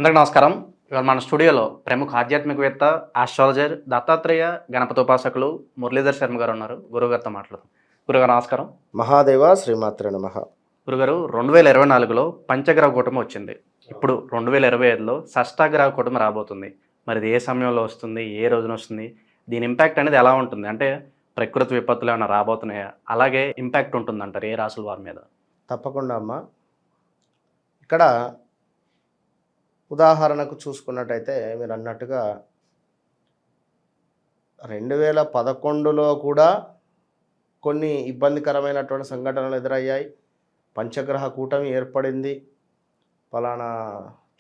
అందరికీ నమస్కారం. ఇవాళ మన స్టూడియోలో ప్రముఖ ఆధ్యాత్మికవేత్త, ఆస్ట్రాలజర్, దత్తాత్రేయ గణపతి ఉపాసకులు మురళీధర్ శర్మ గారు ఉన్నారు. గురువుగారితో మాట్లాడదాం. గురుగారు నమస్కారం. మహాదేవ శ్రీమాత్రే నమః. గురుగారు 2024లో పంచగ్రహ కూటమి వచ్చింది. ఇప్పుడు 2025లో షష్టాగ్రహ కూటమి రాబోతుంది. మరి ఇది ఏ సమయంలో వస్తుంది? ఏ రోజున వస్తుంది? దీని ఇంపాక్ట్ అనేది ఎలా ఉంటుంది? అంటే ప్రకృతి విపత్తులు ఏమైనా రాబోతున్నాయా? అలాగే ఇంపాక్ట్ ఉంటుందంటారు ఏ రాసుల వారి మీద? తప్పకుండా అమ్మా. ఇక్కడ ఉదాహరణకు చూసుకున్నట్టయితే మీరు అన్నట్టుగా 2011లో కూడా కొన్ని ఇబ్బందికరమైనటువంటి సంఘటనలు ఎదురయ్యాయి. పంచగ్రహ కూటమి ఏర్పడింది. పలానా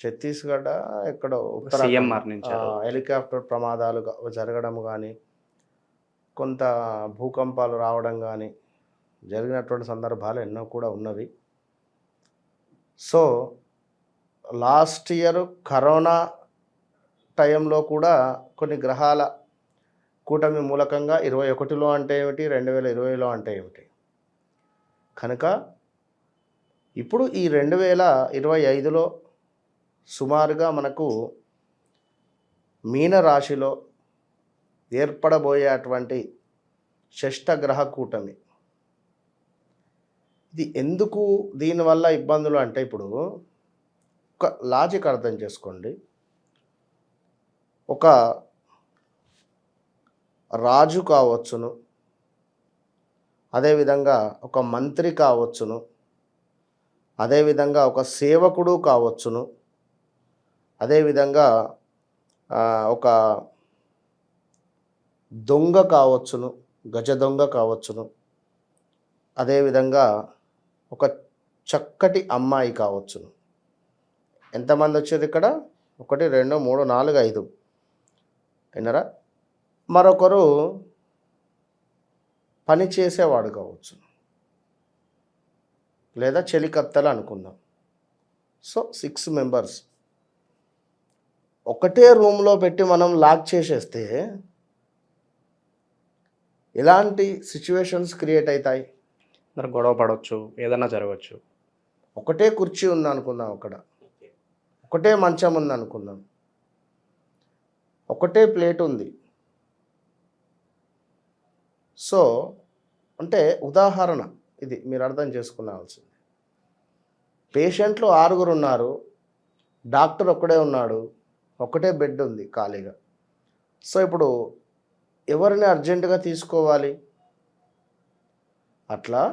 ఛత్తీస్గఢ ఎక్కడో CMR నుంచి హెలికాప్టర్ ప్రమాదాలు జరగడం కానీ, కొంత భూకంపాలు రావడం కానీ జరిగినటువంటి సందర్భాలు ఎన్నో కూడా ఉన్నవి. సో లాస్ట్ ఇయర్ కరోనా టైంలో కూడా కొన్ని గ్రహాల కూటమి మూలకంగా 21లో అంటే ఏమిటి, 2020లో అంటే ఏమిటి, కనుక ఇప్పుడు ఈ 2025లో సుమారుగా మనకు మీనరాశిలో ఏర్పడబోయేటువంటి షష్టగ్రహ కూటమి. ఇది ఎందుకు దీనివల్ల ఇబ్బందులు అంటే, ఇప్పుడు ఒక లాజిక్ అర్థం చేసుకోండి. ఒక రాజు కావచ్చును, అదేవిధంగా ఒక మంత్రి కావచ్చును, అదేవిధంగా ఒక సేవకుడు కావచ్చును, అదేవిధంగా ఒక దొంగ కావచ్చును, గజ దొంగ కావచ్చును, అదేవిధంగా ఒక చక్కటి అమ్మాయి కావచ్చును. ఎంతమంది వచ్చేది ఇక్కడ? 1 2 3 4 5 అయినరా. మరొకరు పని చేసేవాడు కావచ్చు, లేదా చెలికత్తలు అనుకుందాం. సో 6 మెంబర్స్ ఒకటే రూమ్లో పెట్టి మనం లాక్ చేసేస్తే ఎలాంటి సిచ్యువేషన్స్ క్రియేట్ అవుతాయి? గొడవ పడవచ్చు, ఏదైనా జరగవచ్చు. ఒకటే కుర్చీ ఉంది అనుకుందాం, ఒకటే మంచం ఉంది అనుకుందాం, ఒకటే ప్లేట్ ఉంది. సో అంటే ఉదాహరణ ఇది, మీరు అర్థం చేసుకున్నాల్సింది. పేషెంట్లు 6 ఉన్నారు, డాక్టర్ ఒక్కడే ఉన్నాడు, ఒకటే బెడ్ ఉంది ఖాళీగా. సో ఇప్పుడు ఎవరిని అర్జెంటుగా తీసుకోవాలి? అట్లా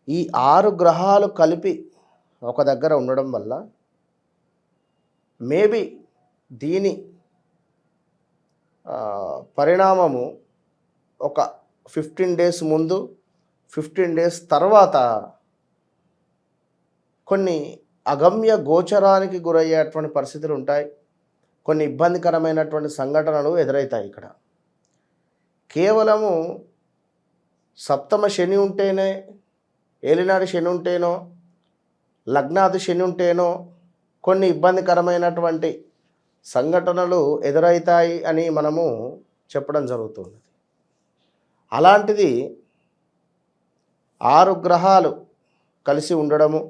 ఈ 6 గ్రహాలు కలిపి ఒక దగ్గర ఉండడం వల్ల మేబీ దీని పరిణామము ఒక 15 డేస్ ముందు, 15 డేస్ తర్వాత కొన్ని అగమ్య గోచరానికి గురయ్యేటువంటి పరిస్థితులు ఉంటాయి. కొన్ని ఇబ్బందికరమైనటువంటి సంఘటనలు ఎదురవుతాయి. ఇక్కడ కేవలము సప్తమ శని ఉంటేనే, ఏలినాడు శని ఉంటేనో, లగ్నాది శని ఉంటేనో కొన్ని ఇబ్బందికరమైనటువంటి సంఘటనలు ఎదురవుతాయి అని మనము చెప్పడం జరుగుతుంది. అలాంటిది 6 గ్రహాలు కలిసి ఉండడము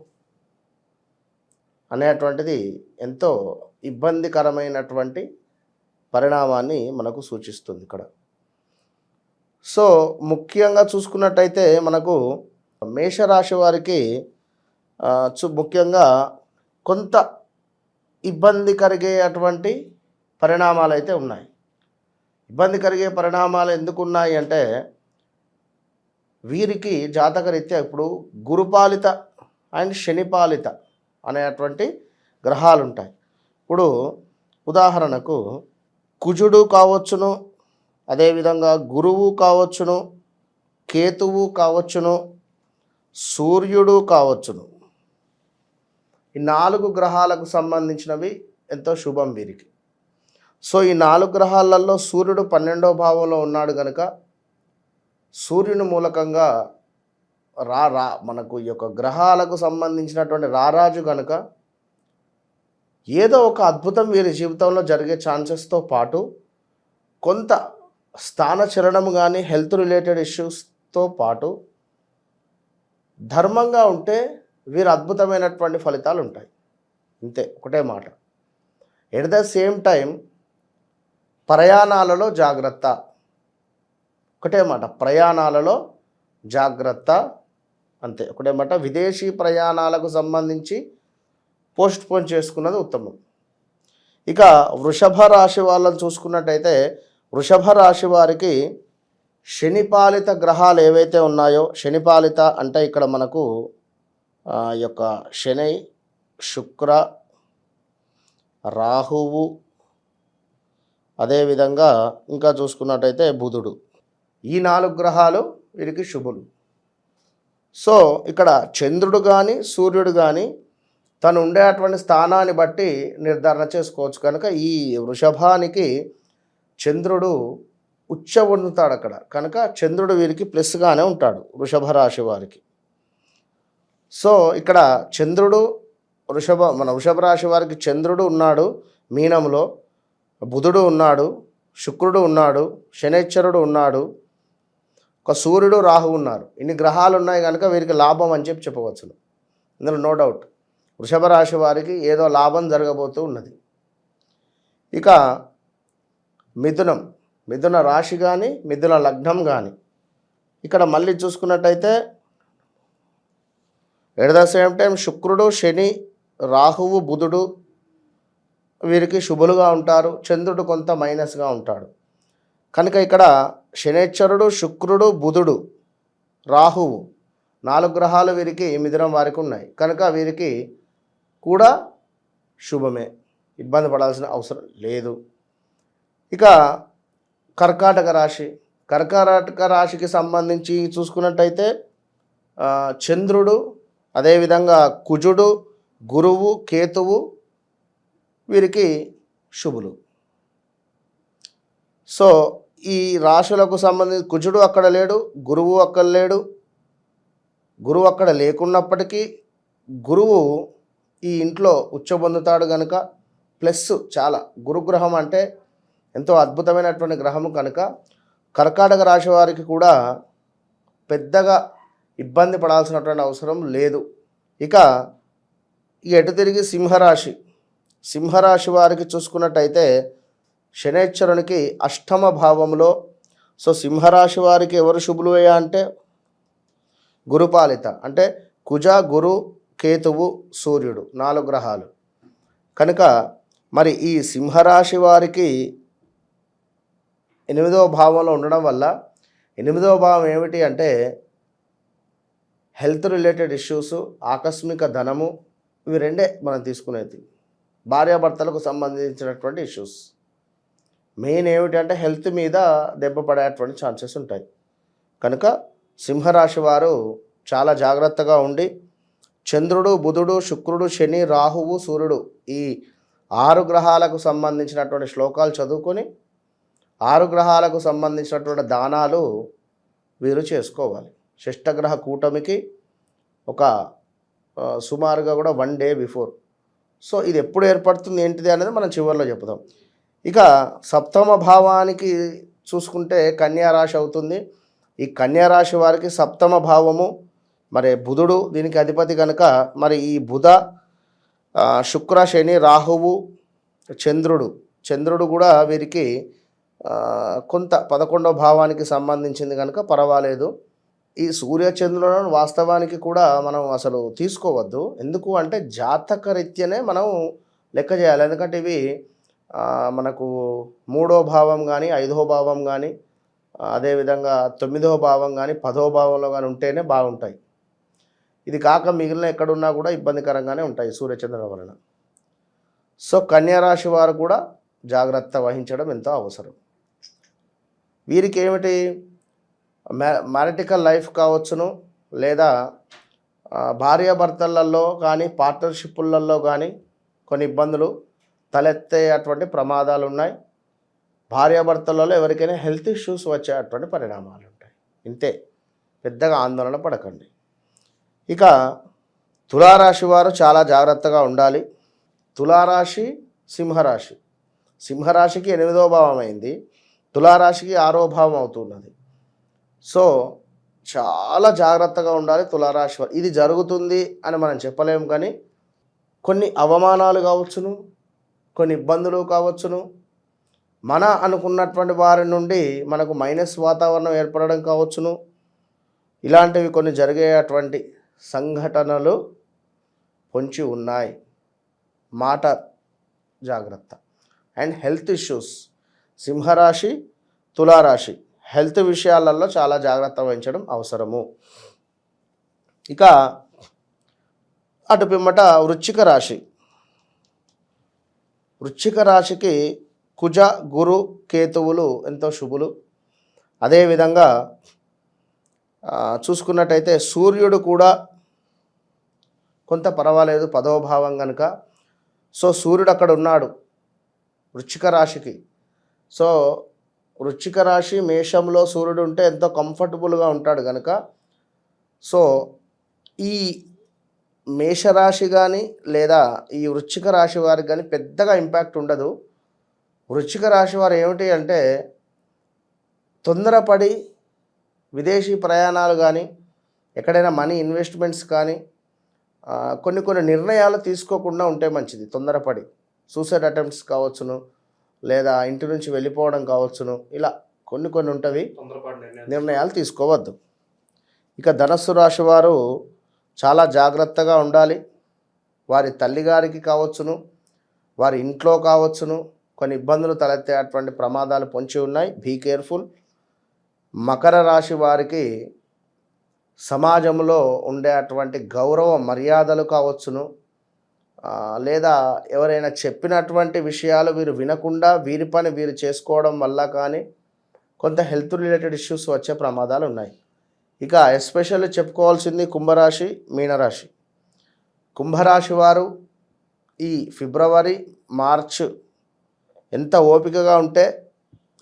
అనేటువంటిది ఎంతో ఇబ్బందికరమైనటువంటి పరిణామాన్ని మనకు సూచిస్తుంది ఇక్కడ. సో ముఖ్యంగా చూసుకున్నట్టయితే మనకు మేషరాశి వారికి ముఖ్యంగా కొంత ఇబ్బంది కలిగేటువంటి పరిణామాలు అయితే ఉన్నాయి. ఇబ్బంది కలిగే పరిణామాలు ఎందుకు ఉన్నాయి అంటే, వీరికి జాతకరీత్యా ఇప్పుడు గురుపాలిత అండ్ శనిపాలిత అనేటువంటి గ్రహాలు ఉంటాయి. ఇప్పుడు ఉదాహరణకు కుజుడు కావచ్చును, అదేవిధంగా గురువు కావచ్చును, కేతువు కావచ్చును, సూర్యుడు కావచ్చును. ఈ 4 గ్రహాలకు సంబంధించినవి ఎంతో శుభం వీరికి. సో ఈ 4 గ్రహాలలో సూర్యుడు 12వ భావంలో ఉన్నాడు కనుక, సూర్యుని మూలకంగా మనకు ఈ యొక్క గ్రహాలకు సంబంధించినటువంటి రారాజు కనుక ఏదో ఒక అద్భుతం వీరి జీవితంలో జరిగే ఛాన్సెస్తో పాటు కొంత స్థానచలనం కానీ, హెల్త్ రిలేటెడ్ ఇష్యూస్తో పాటు ధర్మంగా ఉంటే వీరు అద్భుతమైనటువంటి ఫలితాలు ఉంటాయి. ఇంతే, ఒకటే మాట. ఎట్ ద సేమ్ టైం ప్రయాణాలలో జాగ్రత్త, ఒకటే మాట, ప్రయాణాలలో జాగ్రత్త, అంతే, ఒకటే మాట. విదేశీ ప్రయాణాలకు సంబంధించి పోస్ట్ పోన్ చేసుకున్నది ఉత్తమం. ఇక వృషభ రాశి వాళ్ళని చూసుకున్నట్టయితే వృషభ రాశి వారికి శనిపాలిత గ్రహాలు ఏవైతే ఉన్నాయో, శనిపాలిత అంటే ఇక్కడ మనకు ఈ యొక్క శని, శుక్ర, రాహువు, అదేవిధంగా ఇంకా చూసుకున్నట్టయితే బుధుడు, ఈ 4 గ్రహాలు వీరికి శుభులు. సో ఇక్కడ చంద్రుడు కానీ సూర్యుడు కానీ తను ఉండేటువంటి స్థానాన్ని బట్టి నిర్ధారణ చేసుకోవచ్చు. కనుక ఈ వృషభానికి చంద్రుడు ఉచ్చ పొందుతాడు అక్కడ, కనుక చంద్రుడు వీరికి ప్లస్గానే ఉంటాడు వృషభ రాశి వారికి. సో ఇక్కడ చంద్రుడు వృషభ రాశి వారికి చంద్రుడు ఉన్నాడు మీనంలో, బుధుడు ఉన్నాడు, శుక్రుడు ఉన్నాడు, శనైశ్వరుడు ఉన్నాడు, ఒక సూర్యుడు, రాహు ఉన్నారు. ఇన్ని గ్రహాలు ఉన్నాయి కనుక వీరికి లాభం అని చెప్పవచ్చు. ఇందులో నో డౌట్ వృషభ రాశి వారికి ఏదో లాభం జరగబోతూ ఉన్నది. ఇక మిథున రాశి కానీ మిథున లగ్నం కానీ ఇక్కడ మళ్ళీ చూసుకున్నట్టయితే ఎట్ ద సేమ్ టైం శుక్రుడు, శని, రాహువు, బుధుడు వీరికి శుభులుగా ఉంటారు. చంద్రుడు కొంత మైనస్గా ఉంటాడు. కనుక ఇక్కడ శనైశ్వరుడు, శుక్రుడు, బుధుడు, రాహువు 4 గ్రహాలు వీరికి మిథునం వారికి ఉన్నాయి. కనుక వీరికి కూడా శుభమే, ఇబ్బంది పడాల్సిన అవసరం లేదు. ఇక కర్కాటక రాశికి సంబంధించి చూసుకున్నట్టయితే చంద్రుడు, అదేవిధంగా కుజుడు, గురువు, కేతువు వీరికి శుభులు. సో ఈ రాశులకు సంబంధించి కుజుడు అక్కడ లేడు, గురువు అక్కడ లేడు. గురువు అక్కడ లేకున్నప్పటికీ గురువు ఈ ఇంట్లో ఉచ్చబొందుతాడు కనుక ప్లస్ చాలా. గురుగ్రహం అంటే ఎంతో అద్భుతమైనటువంటి గ్రహము కనుక కర్కాటక రాశి వారికి కూడా పెద్దగా ఇబ్బంది పడాల్సినటువంటి అవసరం లేదు. ఇక ఎటు తిరిగి సింహరాశి వారికి చూసుకున్నట్టయితే శనైశ్వరునికి అష్టమ భావంలో. సో సింహరాశి వారికి ఎవరు శుభులు అంటే గురుపాలిత, అంటే కుజ, గురు, కేతువు, సూర్యుడు 4 గ్రహాలు. కనుక మరి ఈ సింహరాశి వారికి 8వ భావంలో ఉండడం వల్ల 8వ భావం ఏమిటి అంటే హెల్త్ రిలేటెడ్ ఇష్యూస్, ఆకస్మిక ధనము, ఇవి రెండే మనం తీసుకునేది. భార్యాభర్తలకు సంబంధించినటువంటి ఇష్యూస్ మెయిన్ ఏమిటి అంటే హెల్త్ మీద దెబ్బ పడేటువంటి ఛాన్సెస్ ఉంటాయి. కనుక సింహరాశి వారు చాలా జాగ్రత్తగా ఉండి చంద్రుడు, బుధుడు, శుక్రుడు, శని, రాహువు, సూర్యుడు ఈ 6 గ్రహాలకు సంబంధించినటువంటి శ్లోకాలు చదువుకొని 6 గ్రహాలకు సంబంధించినటువంటి దానాలు వీరు చేసుకోవాలి. షష్టగ్రహ కూటమికి ఒక సుమారుగా కూడా 1 డే బిఫోర్. సో ఇది ఎప్పుడు ఏర్పడుతుంది ఏంటిది అనేది మనం చివరిలో చెప్తాం. ఇక సప్తమ భావానికి చూసుకుంటే కన్యా రాశి అవుతుంది. ఈ కన్యా రాశి వారికి సప్తమ భావము మరి బుధుడు దీనికి అధిపతి కనుక మరి ఈ బుధ, శుక్ర, శని, రాహువు, చంద్రుడు కూడా వీరికి కొంత 11వ భావానికి సంబంధించింది కనుక పర్వాలేదు. ఈ సూర్యచంద్రులను వాస్తవానికి కూడా మనం అసలు తీసుకోవద్దు. ఎందుకు అంటే జాతక రీత్యానే మనం లెక్క చేయాలి. ఎందుకంటే ఇవి మనకు 3వ భావం కానీ 5వ భావం కానీ అదేవిధంగా 9వ భావం కానీ 10వ భావంలో కానీ ఉంటేనే బాగుంటాయి. ఇది కాక మిగిలిన ఎక్కడున్నా కూడా ఇబ్బందికరంగానే ఉంటాయి సూర్యచంద్రుల వలన. సో కన్యారాశి వారు కూడా జాగ్రత్త వహించడం ఎంతో అవసరం. వీరికి ఏమిటి మ్యారిటికల్ లైఫ్ కావచ్చును, లేదా భార్యాభర్తలలో కానీ పార్ట్నర్షిప్పులలో కానీ కొన్ని ఇబ్బందులు తలెత్తేటువంటి ప్రమాదాలు ఉన్నాయి. భార్యాభర్తలలో ఎవరికైనా హెల్త్ ఇష్యూస్ వచ్చేటువంటి పరిణామాలు ఉంటాయి. ఇంతే, పెద్దగా ఆందోళన పడకండి. ఇక తులారాశి వారు చాలా జాగ్రత్తగా ఉండాలి. తులారాశి, సింహరాశికి 8వ భావం అయింది, తులారాశికి 6వ భావం అవుతున్నది. సో చాలా జాగ్రత్తగా ఉండాలి తులారాశి వారు. ఇది జరుగుతుంది అని మనం చెప్పలేము, కానీ కొన్ని అవమానాలు కావచ్చును, కొన్ని ఇబ్బందులు కావచ్చును, మన అనుకున్నటువంటి వారి నుండి మనకు మైనస్ వాతావరణం ఏర్పడడం కావచ్చును. ఇలాంటివి కొన్ని జరిగేటువంటి సంఘటనలు పొంచి ఉన్నాయి. మాట జాగ్రత్త. అండ్ హెల్త్ ఇష్యూస్, సింహరాశి, తులారాశి హెల్త్ విషయాలలో చాలా జాగ్రత్త వహించడం అవసరము. ఇక అటు పిమ్మట వృశ్చిక రాశి. వృశ్చిక రాశికి కుజ, గురు, కేతువులు ఎంతో శుభులు. అదేవిధంగా చూసుకున్నట్టయితే సూర్యుడు కూడా కొంత పర్వాలేదు, 10వ భావం కనుక. సో సూర్యుడు అక్కడ ఉన్నాడు వృశ్చిక రాశికి. సో వృశ్చిక రాశి మేషంలో సూర్యుడు ఉంటే ఎంతో కంఫర్టబుల్గా ఉంటాడు కనుక, సో ఈ మేషరాశి కానీ లేదా ఈ వృశ్చిక రాశి వారికి కానీ పెద్దగా ఇంపాక్ట్ ఉండదు. వృశ్చిక రాశి వారు ఏమిటి అంటే తొందరపడి విదేశీ ప్రయాణాలు కానీ ఎక్కడైనా మనీ ఇన్వెస్ట్మెంట్స్ కానీ కొన్ని నిర్ణయాలు తీసుకోకుండా ఉంటే మంచిది. తొందరపడి సూసైడ్ అటెంప్ట్స్ కావచ్చును, లేదా ఇంటి నుంచి వెళ్ళిపోవడం కావచ్చును, ఇలా కొన్ని ఉంటవి. నిర్ణయాలు తీసుకోవద్దు. ఇక ధనస్సు రాశి వారు చాలా జాగ్రత్తగా ఉండాలి. వారి తల్లిగారికి కావచ్చును, వారి ఇంట్లో కావచ్చును కొన్ని ఇబ్బందులు తలెత్తేటువంటి ప్రమాదాలు పొంచి ఉన్నాయి. Be careful. మకర రాశి వారికి సమాజంలో ఉండేటువంటి గౌరవ మర్యాదలు కావచ్చును, లేదా ఎవరైనా చెప్పినటువంటి విషయాలు వీరు వినకుండా వీరి పని వీరు చేసుకోవడం వల్ల కానీ కొంత హెల్త్ రిలేటెడ్ ఇష్యూస్ వచ్చే ప్రమాదాలు ఉన్నాయి. ఇక ఎస్పెషల్లీ చెప్పుకోవాల్సింది కుంభరాశి, మీనరాశి. కుంభరాశి వారు ఈ ఫిబ్రవరి, మార్చ్ ఎంత ఓపికగా ఉంటే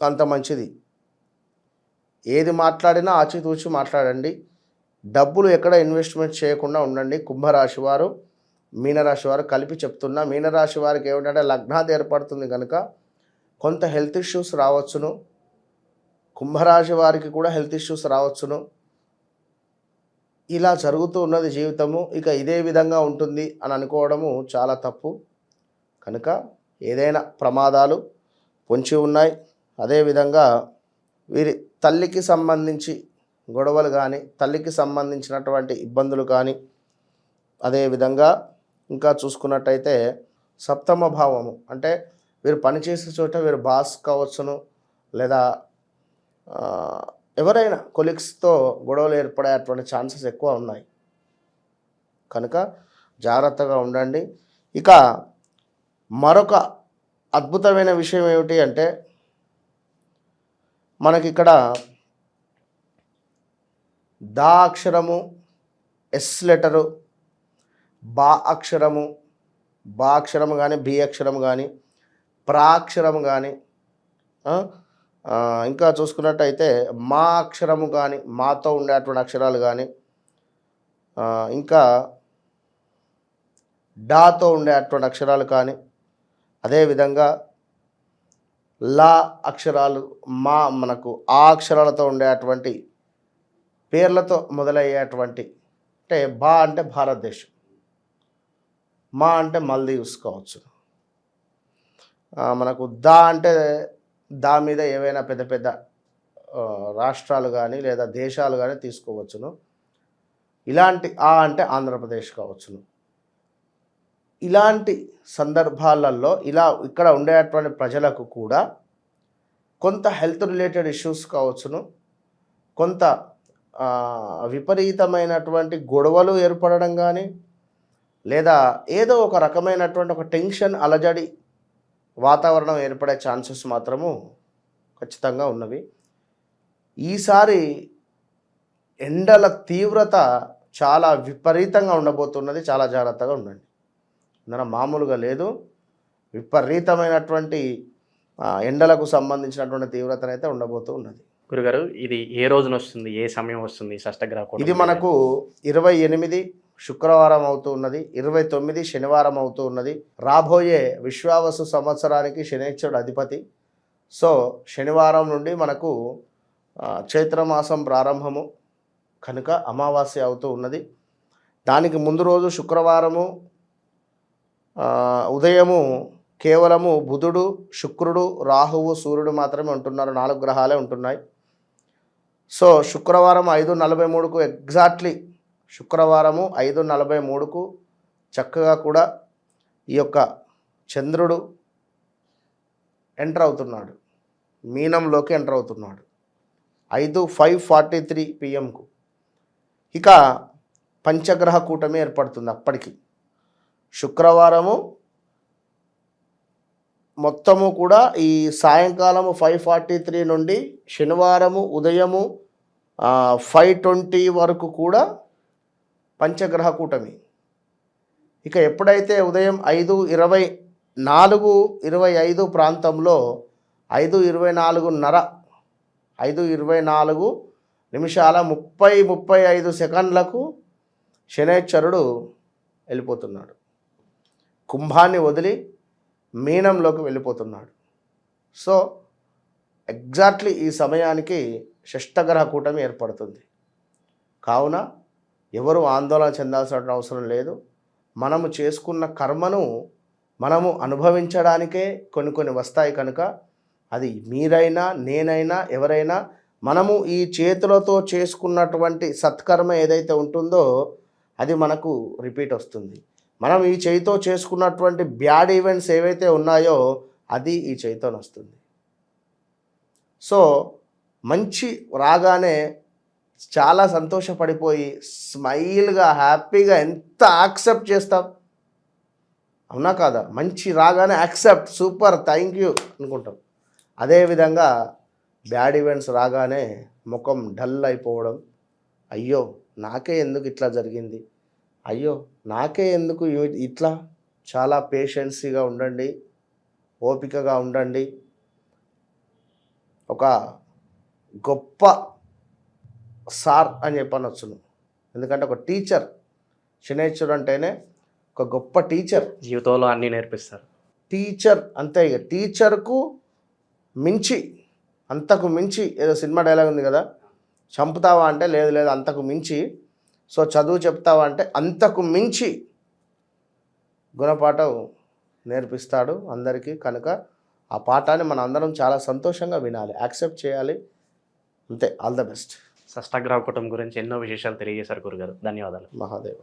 అంత మంచిది. ఏది మాట్లాడినా ఆచితూచి మాట్లాడండి. డబ్బులు ఎక్కడ ఇన్వెస్ట్మెంట్ చేయకుండా ఉండండి. కుంభరాశి వారు, మీనరాశి వారు కలిపి చెప్తున్నా. మీనరాశి వారికి ఏమిటంటే లగ్నాది ఏర్పడుతుంది కనుక కొంత హెల్త్ ఇష్యూస్ రావచ్చును. కుంభరాశి వారికి కూడా హెల్త్ ఇష్యూస్ రావచ్చును. ఇలా జరుగుతూ ఉన్నది జీవితము. ఇక ఇదే విధంగా ఉంటుంది అని అనుకోవడము చాలా తప్పు. కనుక ఏదైనా ప్రమాదాలు పొంచి ఉన్నాయి. అదేవిధంగా వీరి తల్లికి సంబంధించి గొడవలు కానీ, తల్లికి సంబంధించినటువంటి ఇబ్బందులు కానీ, అదేవిధంగా ఇంకా చూసుకున్నట్టయితే సప్తమ భావము అంటే వీరు పనిచేసే చోట వీరు బాస్ కావచ్చును, లేదా ఎవరైనా కొలీగ్స్తో గొడవలు ఏర్పడేటువంటి ఛాన్సెస్ ఎక్కువ ఉన్నాయి. కనుక జాగ్రత్తగా ఉండండి. ఇక మరొక అద్భుతమైన విషయం ఏమిటి అంటే మనకి ఇక్కడ దా అక్షరము, ఎస్ లెటరు, బా అక్షరము, బా అక్షరము కానీ, బి అక్షరము కానీ, ప్రా అక్షరము కానీ, ఇంకా చూసుకున్నట్టయితే మా అక్షరము కానీ, మాతో ఉండేటువంటి అక్షరాలు కానీ, ఇంకా డాతో ఉండేటువంటి అక్షరాలు కానీ, అదేవిధంగా లా అక్షరాలు, మా మనకు ఆ అక్షరాలతో ఉండేటువంటి పేర్లతో మొదలయ్యేటువంటి, అంటే బా అంటే భారతదేశం, మా అంటే మల్దీవ్స్ కావచ్చు, మనకు దా అంటే దా మీద ఏవైనా పెద్ద పెద్ద రాష్ట్రాలు కానీ లేదా దేశాలు కానీ తీసుకోవచ్చును. ఇలాంటి ఆ అంటే ఆంధ్రప్రదేశ్ కావచ్చును. ఇలాంటి సందర్భాలలో ఇక్కడ ఉండేటువంటి ప్రజలకు కూడా కొంత హెల్త్ రిలేటెడ్ ఇష్యూస్ కావచ్చును, కొంత విపరీతమైనటువంటి గొడవలు ఏర్పడడం కానీ, లేదా ఏదో ఒక రకమైనటువంటి ఒక టెన్షన్, అలజడి వాతావరణం ఏర్పడే ఛాన్సెస్ మాత్రము ఖచ్చితంగా ఉన్నవి. ఈసారి ఎండల తీవ్రత చాలా విపరీతంగా ఉండబోతున్నది. చాలా జాగ్రత్తగా ఉండండి. మామూలుగా లేదు. విపరీతమైనటువంటి ఎండలకు సంబంధించినటువంటి తీవ్రతనైతే ఉండబోతూ ఉన్నది. గురుగారు, ఇది ఏ రోజున వస్తుంది, ఏ సమయం వస్తుంది షష్టగ్రహ కూటమి? ఇది మనకు 28 శుక్రవారం అవుతూ ఉన్నది, 29 శనివారం అవుతూ ఉన్నది. రాబోయే విశ్వావసు సంవత్సరానికి శనైశ్వరుడు అధిపతి. సో శనివారం నుండి మనకు చైత్రమాసం ప్రారంభము కనుక అమావాస్య అవుతూ ఉన్నది. దానికి ముందు రోజు శుక్రవారము ఉదయము కేవలము బుధుడు, శుక్రుడు, రాహువు, సూర్యుడు మాత్రమే ఉంటున్నారు. 4 గ్రహాలే ఉంటున్నాయి. సో శుక్రవారం 5:43కు ఎగ్జాక్ట్లీ శుక్రవారము 5:43కు చక్కగా కూడా ఈ యొక్క చంద్రుడు ఎంటర్ అవుతున్నాడు, మీనంలోకి ఎంటర్ అవుతున్నాడు 5:43 పిఎంకు. ఇక పంచగ్రహ కూటమి ఏర్పడుతుంది. అప్పటికి శుక్రవారము మొత్తము కూడా ఈ సాయంకాలము 5:43 నుండి శనివారము ఉదయము 5:20 వరకు కూడా పంచగ్రహ కూటమి. ఇక ఎప్పుడైతే ఉదయం 5:24:25 ప్రాంతంలో 5:24 నిమిషాల 35 సెకండ్లకు శనైశ్వరుడు వెళ్ళిపోతున్నాడు, కుంభాన్ని వదిలి మీనంలోకి వెళ్ళిపోతున్నాడు. సో ఎగ్జాక్ట్లీ ఈ సమయానికి షష్టగ్రహ కూటమి ఏర్పడుతుంది. కావున ఎవరు ఆందోళన చెందాల్సిన అవసరం లేదు. మనము చేసుకున్న కర్మను మనము అనుభవించడానికే కొన్ని వస్తాయి కనుక అది మీరైనా నేనైనా ఎవరైనా మనము ఈ చేతులతో చేసుకున్నటువంటి సత్కర్మ ఏదైతే ఉంటుందో అది మనకు రిపీట్ వస్తుంది. మనం ఈ చేయితో చేసుకున్నటువంటి బ్యాడ్ ఈవెంట్స్ ఏవైతే ఉన్నాయో అది ఈ చేయితో వస్తుంది. సో మంచి రాగానే చాలా సంతోషపడిపోయి స్మైల్గా హ్యాపీగా ఎంత యాక్సెప్ట్ చేస్తాం, అవునా కాదా? మంచి రాగానే యాక్సెప్ట్, సూపర్, థ్యాంక్ యూ అనుకుంటాం. అదేవిధంగా బ్యాడ్ ఈవెంట్స్ రాగానే ముఖం డల్ అయిపోవడం, అయ్యో నాకే ఎందుకు ఇట్లా జరిగింది, అయ్యో నాకే ఎందుకు ఇట్లా. చాలా పేషెన్సీగా ఉండండి, ఓపికగా ఉండండి. ఒక గొప్ప సార్ అని చెప్పనొచ్చును. ఎందుకంటే ఒక టీచర్, శనైశ్వరుడు అంటేనే ఒక గొప్ప టీచర్, జీవితంలో అన్నీ నేర్పిస్తారు. టీచర్ అంతే. ఇక టీచర్కు మించి, అంతకు మించి, ఏదో సినిమా డైలాగ్ ఉంది కదా, చంపుతావా అంటే లేదు అంతకు మించి. సో చదువు చెప్తావా అంటే అంతకు మించి గుణపాఠం నేర్పిస్తాడు అందరికీ. కనుక ఆ పాఠాన్ని మన అందరం చాలా సంతోషంగా వినాలి, యాక్సెప్ట్ చేయాలి. అంతే. All the best. షష్టగ్రహ కూటమి గురించి ఎన్నో విశేషాలు తెలియజేశారు గురుగారు. ధన్యవాదాలు. మహాదేవ.